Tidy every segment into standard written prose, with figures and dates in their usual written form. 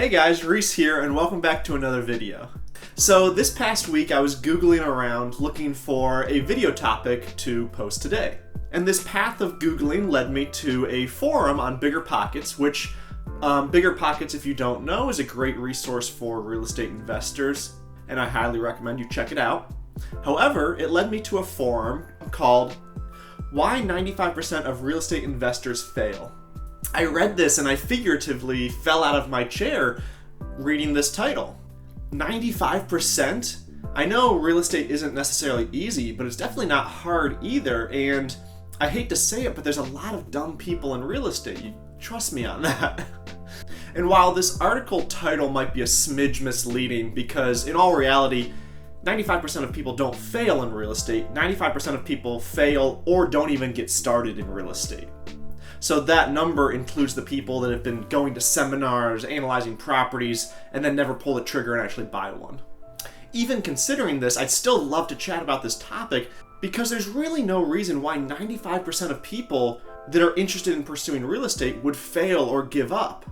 Hey guys, Reese here and welcome back to another video. So this past week I was Googling around looking for a video topic to post today. And this path of Googling led me to a forum on BiggerPockets, which BiggerPockets, if you don't know, is a great resource for real estate investors, and I highly recommend you check it out. However, it led me to a forum called Why 95% of Real Estate Investors Fail. I read this and I figuratively fell out of my chair reading this title. 95%? I know real estate isn't necessarily easy, but it's definitely not hard either, and I hate to say it, but there's a lot of dumb people in real estate. You trust me on that. And while this article title might be a smidge misleading, because in all reality, 95% of people don't fail in real estate, 95% of people fail or don't even get started in real estate. So that number includes the people that have been going to seminars, analyzing properties, and then never pull the trigger and actually buy one. Even considering this, I'd still love to chat about this topic because there's really no reason why 95% of people that are interested in pursuing real estate would fail or give up.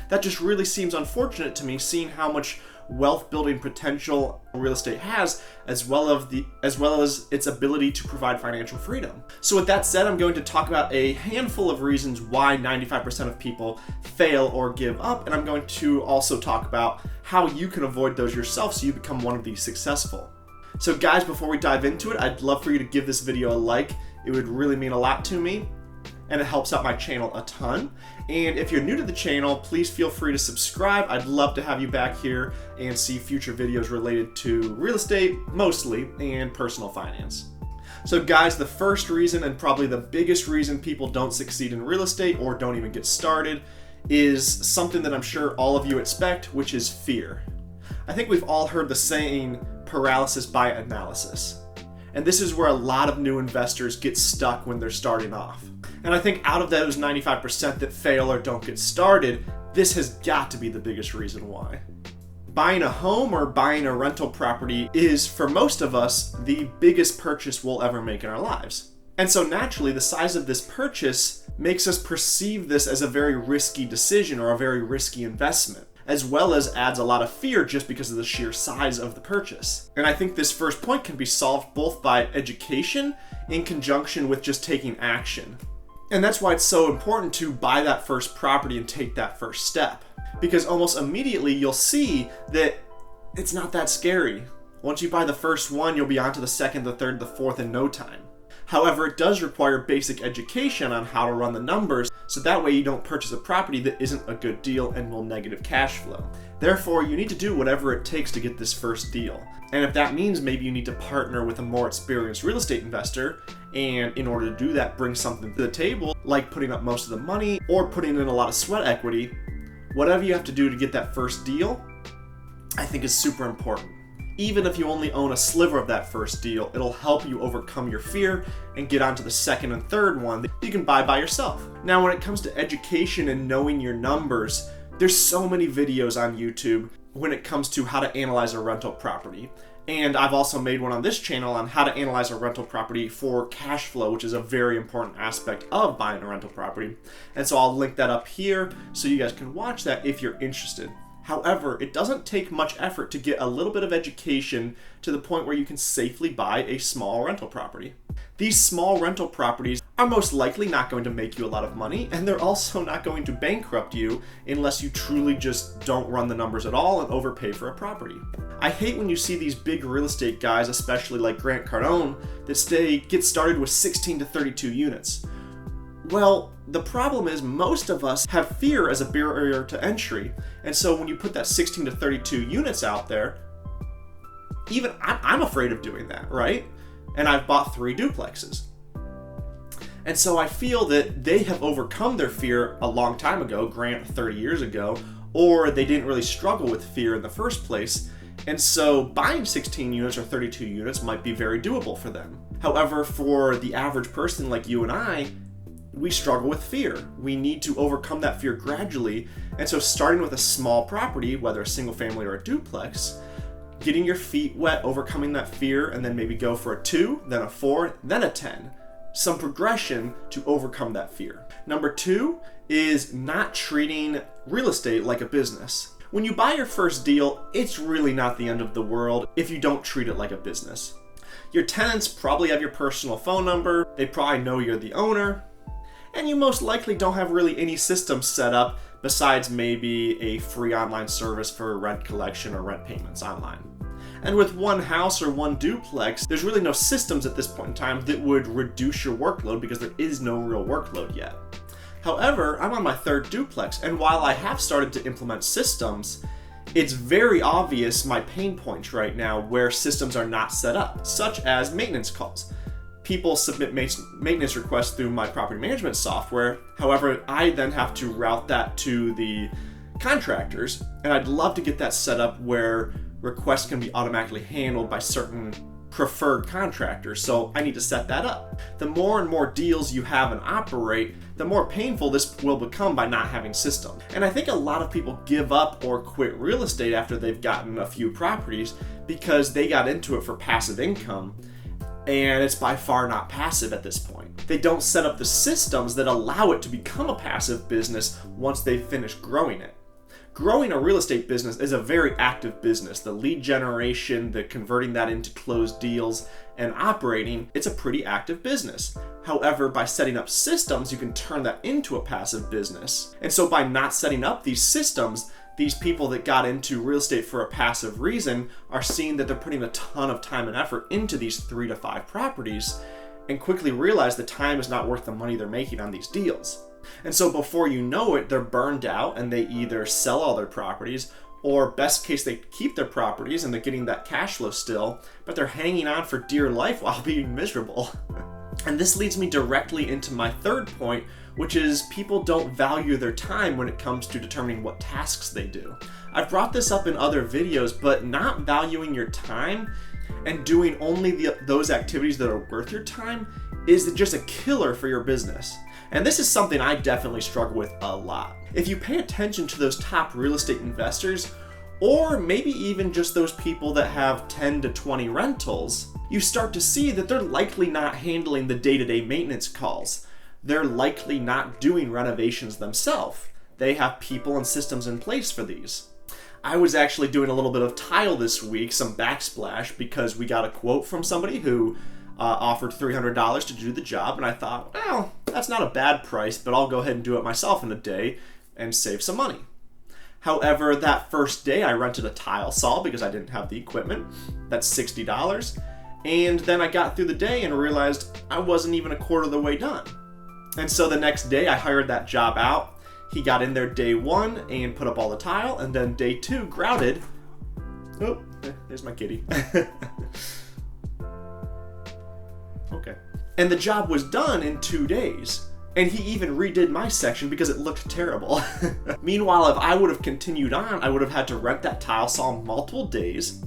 That just really seems unfortunate to me, seeing how much wealth building potential real estate has, as well as its ability to provide financial freedom. So with that said, I'm going to talk about a handful of reasons why 95% of people fail or give up, and I'm going to also talk about how you can avoid those yourself so you become one of these successful. So guys, before we dive into it, I'd love for you to give this video a like. It would really mean a lot to me, and it helps out my channel a ton. And if you're new to the channel, please feel free to subscribe. I'd love to have you back here and see future videos related to real estate, mostly, and personal finance. So guys, the first reason, and probably the biggest reason people don't succeed in real estate or don't even get started, is something that I'm sure all of you expect, which is fear. I think we've all heard the saying, paralysis by analysis. And this is where a lot of new investors get stuck when they're starting off. And I think out of those 95% that fail or don't get started, this has got to be the biggest reason why. Buying a home or buying a rental property is, for most of us, the biggest purchase we'll ever make in our lives. And so naturally, the size of this purchase makes us perceive this as a very risky decision or a very risky investment, as well as adds a lot of fear just because of the sheer size of the purchase. And I think this first point can be solved both by education in conjunction with just taking action. And that's why it's so important to buy that first property and take that first step. Because almost immediately you'll see that it's not that scary. Once you buy the first one, you'll be on to the second, the third, the fourth in no time. However, it does require basic education on how to run the numbers, so that way you don't purchase a property that isn't a good deal and will negative cash flow. Therefore, you need to do whatever it takes to get this first deal. And if that means maybe you need to partner with a more experienced real estate investor, and in order to do that, bring something to the table, like putting up most of the money or putting in a lot of sweat equity, whatever you have to do to get that first deal, I think is super important. Even if you only own a sliver of that first deal, it'll help you overcome your fear and get onto the second and third one that you can buy by yourself. Now, when it comes to education and knowing your numbers, there's so many videos on YouTube when it comes to how to analyze a rental property. And I've also made one on this channel on how to analyze a rental property for cash flow, which is a very important aspect of buying a rental property. And so I'll link that up here so you guys can watch that if you're interested. However, it doesn't take much effort to get a little bit of education to the point where you can safely buy a small rental property. These small rental properties are most likely not going to make you a lot of money, and they're also not going to bankrupt you unless you truly just don't run the numbers at all and overpay for a property. I hate when you see these big real estate guys, especially like Grant Cardone, that get started with 16 to 32 units. Well, the problem is most of us have fear as a barrier to entry. And so when you put that 16 to 32 units out there, even I'm afraid of doing that, right? And I've bought 3 duplexes. And so I feel that they have overcome their fear a long time ago, Grant 30 years ago, or they didn't really struggle with fear in the first place. And so buying 16 units or 32 units might be very doable for them. However, for the average person like you and I, we struggle with fear. We need to overcome that fear gradually. And so starting with a small property, whether a single family or a duplex, getting your feet wet, overcoming that fear, and then maybe go for a 2, then a 4, then a 10. Some progression to overcome that fear. Number 2 is not treating real estate like a business. When you buy your first deal, it's really not the end of the world if you don't treat it like a business. Your tenants probably have your personal phone number, they probably know you're the owner, and you most likely don't have really any systems set up besides maybe a free online service for rent collection or rent payments online. And with one house or one duplex, there's really no systems at this point in time that would reduce your workload because there is no real workload yet. However, I'm on my third duplex, and while I have started to implement systems, it's very obvious my pain points right now where systems are not set up, such as maintenance calls. People submit maintenance requests through my property management software. However, I then have to route that to the contractors, and I'd love to get that set up where requests can be automatically handled by certain preferred contractors, so I need to set that up. The more and more deals you have and operate, the more painful this will become by not having systems. And I think a lot of people give up or quit real estate after they've gotten a few properties because they got into it for passive income, and it's by far not passive at this point. They don't set up the systems that allow it to become a passive business once they've finished growing it. Growing a real estate business is a very active business. The lead generation, the converting that into closed deals, and operating, it's a pretty active business. However, by setting up systems, you can turn that into a passive business. And so by not setting up these systems, these people that got into real estate for a passive reason are seeing that they're putting a ton of time and effort into these 3 to 5 properties and quickly realize the time is not worth the money they're making on these deals. And so before you know it, they're burned out and they either sell all their properties, or best case, they keep their properties and they're getting that cash flow still, but they're hanging on for dear life while being miserable. And this leads me directly into my third point, which is people don't value their time when it comes to determining what tasks they do. I've brought this up in other videos, but not valuing your time and doing only those activities that are worth your time is just a killer for your business. And this is something I definitely struggle with a lot. If you pay attention to those top real estate investors, or maybe even just those people that have 10 to 20 rentals, you start to see that they're likely not handling the day-to-day maintenance calls. They're likely not doing renovations themselves. They have people and systems in place for these. I was actually doing a little bit of tile this week, some backsplash, because we got a quote from somebody who offered $300 to do the job, and I thought, well, that's not a bad price, but I'll go ahead and do it myself in a day and save some money. However, that first day I rented a tile saw because I didn't have the equipment. That's $60. And then I got through the day and realized I wasn't even a quarter of the way done. And so the next day I hired that job out. He got in there day 1 and put up all the tile, and then day 2 grouted. Oh, there's my kitty. Okay. And the job was done in 2 days. And he even redid my section because it looked terrible. Meanwhile, if I would have continued on, I would have had to rent that tile saw multiple days.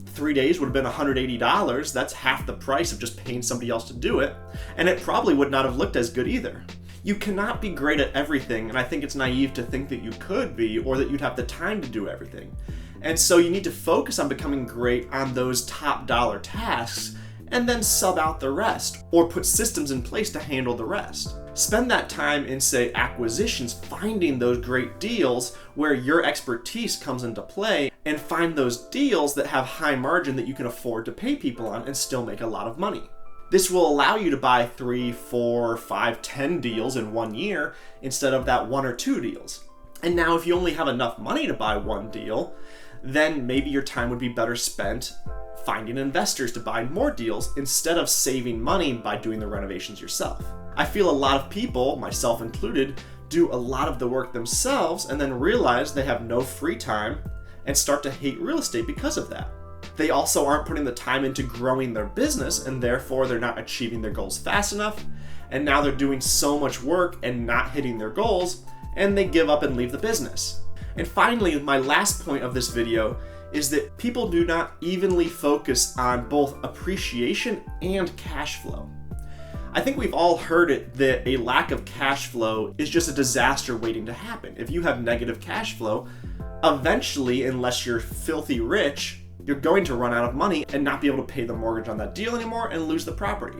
3 days would have been $180. That's half the price of just paying somebody else to do it. And it probably would not have looked as good either. You cannot be great at everything, and I think it's naive to think that you could be or that you'd have the time to do everything. And so you need to focus on becoming great on those top dollar tasks and then sub out the rest, or put systems in place to handle the rest. Spend that time in, say, acquisitions, finding those great deals where your expertise comes into play, and find those deals that have high margin that you can afford to pay people on and still make a lot of money. This will allow you to buy 3, 4, 5, 10 deals in 1 year instead of that 1 or 2 deals. And now if you only have enough money to buy 1 deal, then maybe your time would be better spent finding investors to buy more deals instead of saving money by doing the renovations yourself. I feel a lot of people, myself included, do a lot of the work themselves and then realize they have no free time and start to hate real estate because of that. They also aren't putting the time into growing their business, and therefore they're not achieving their goals fast enough, and now they're doing so much work and not hitting their goals, and they give up and leave the business. And finally, my last point of this video is that people do not evenly focus on both appreciation and cash flow. I think we've all heard it that a lack of cash flow is just a disaster waiting to happen. If you have negative cash flow, eventually, unless you're filthy rich, you're going to run out of money and not be able to pay the mortgage on that deal anymore and lose the property.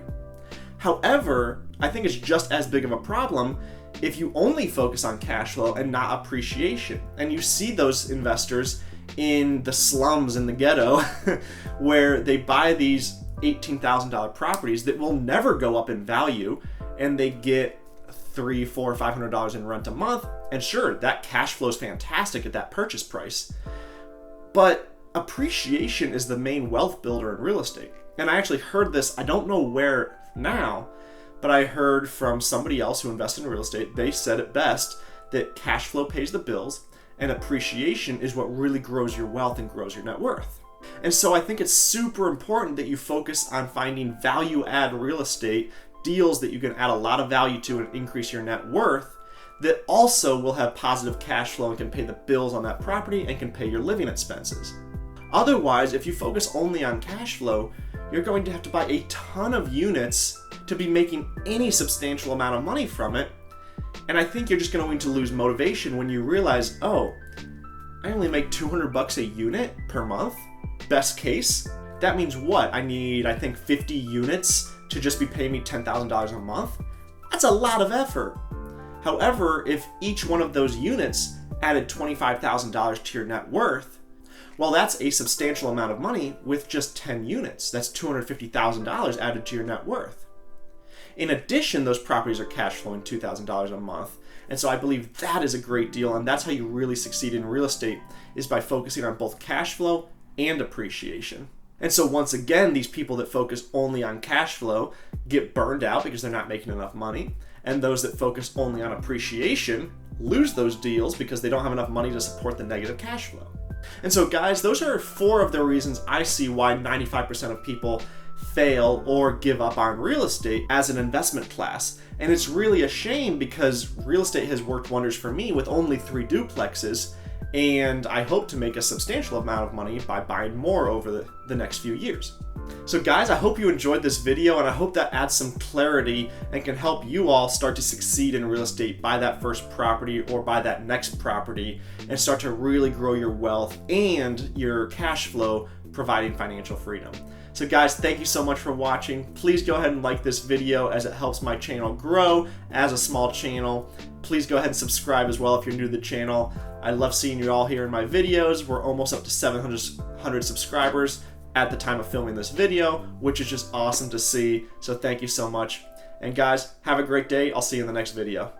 However, I think it's just as big of a problem if you only focus on cash flow and not appreciation. And you see those investors in the slums in the ghetto where they buy these $18,000 properties that will never go up in value, and they get $300, $400, $500 in rent a month. And sure, that cash flow is fantastic at that purchase price, but appreciation is the main wealth builder in real estate. And I actually heard this, I don't know where now, but I heard from somebody else who invested in real estate. They said it best, that cash flow pays the bills and appreciation is what really grows your wealth and grows your net worth. And so I think it's super important that you focus on finding value add real estate deals that you can add a lot of value to and increase your net worth, that also will have positive cash flow and can pay the bills on that property and can pay your living expenses. Otherwise, if you focus only on cash flow, you're going to have to buy a ton of units to be making any substantial amount of money from it. And I think you're just going to lose motivation when you realize, oh, I only make $200 a unit per month. Best case. That means what? I need, I think, 50 units to just be paying me $10,000 a month. That's a lot of effort. However, if each one of those units added $25,000 to your net worth, well, that's a substantial amount of money with just 10 units. That's $250,000 added to your net worth. In addition, those properties are cash flowing $2,000 a month. And so I believe that is a great deal, and that's how you really succeed in real estate, is by focusing on both cash flow and appreciation. And so once again, these people that focus only on cash flow get burned out because they're not making enough money. And those that focus only on appreciation lose those deals because they don't have enough money to support the negative cash flow. And so guys, those are 4 of the reasons I see why 95% of people fail or give up on real estate as an investment class. And it's really a shame because real estate has worked wonders for me with only 3 duplexes, and I hope to make a substantial amount of money by buying more over the next few years. So guys, I hope you enjoyed this video, and I hope that adds some clarity and can help you all start to succeed in real estate, buy that first property or buy that next property, and start to really grow your wealth and your cash flow, providing financial freedom. So guys, thank you so much for watching. Please go ahead and like this video as it helps my channel grow as a small channel. Please go ahead and subscribe as well if you're new to the channel. I love seeing you all here in my videos. We're almost up to 700 subscribers at the time of filming this video, which is just awesome to see. So thank you so much. And guys, have a great day. I'll see you in the next video.